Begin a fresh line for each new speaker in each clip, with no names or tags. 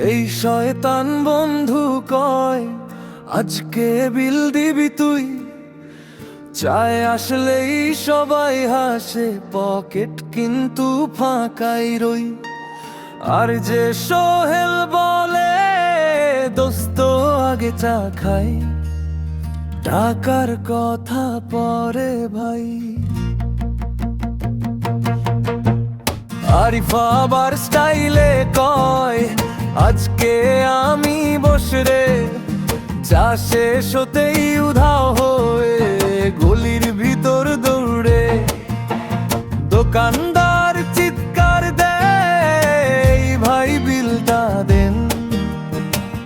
এই শয়তান বন্ধু কয় আজকে বিল দিবি তুই, চায় আসলেই সবাই হাসে, পকেট কিন্তু ফাঁকাই রই। আর যে সোহেল বলে দোস্ত আগে চা খাই, টাকার কথা পরে ভাই। আরিফা আবার স্টাইলে কয় আজকে আমি বসরে, চা শেষ হতেই উধাও হয়ে গলির ভিতর দৌড়ে। দোকানদার চিৎকার দেয় ভাই বিলটা দেন,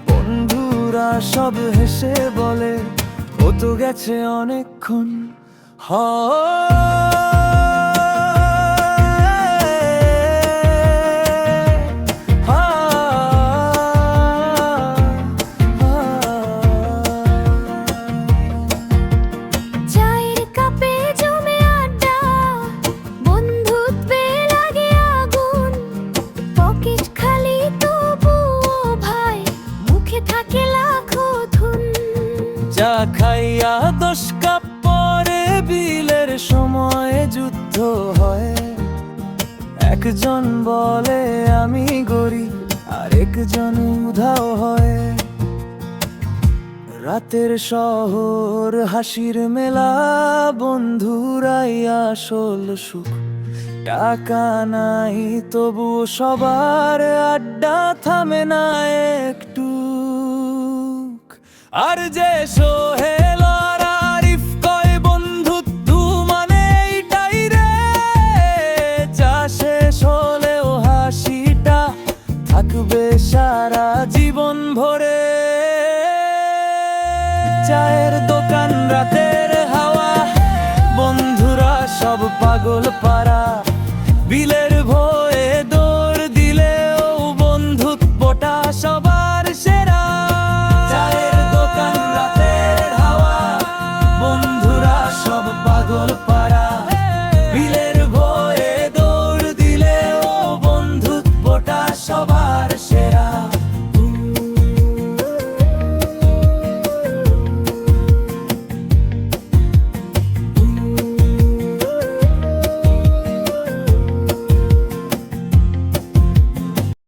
বন্ধুরা সব হেসে বলে ও তো গেছে অনেকক্ষণ। চা খাইয়া 10 কাপ পরে বিলের সময় যুদ্ধ হয়। একজন বলে আমি গরিব, আর একজন উধাও হয়। রাতের শহর হাসির মেলা, বন্ধুরাই আসল সুখ। টাকা নাই তবু সবার আড্ডা থামে না একটু। আর যে সোহেল আর আরিফ কয় বন্ধুত্ব মানে এইটাই রে, চা শেষ হলেও হাসিটা থাকবে সারা জীবন ভরে। চায়ের দোকান রাতের হাওয়া, বন্ধুরা সব পাগল পাড়া।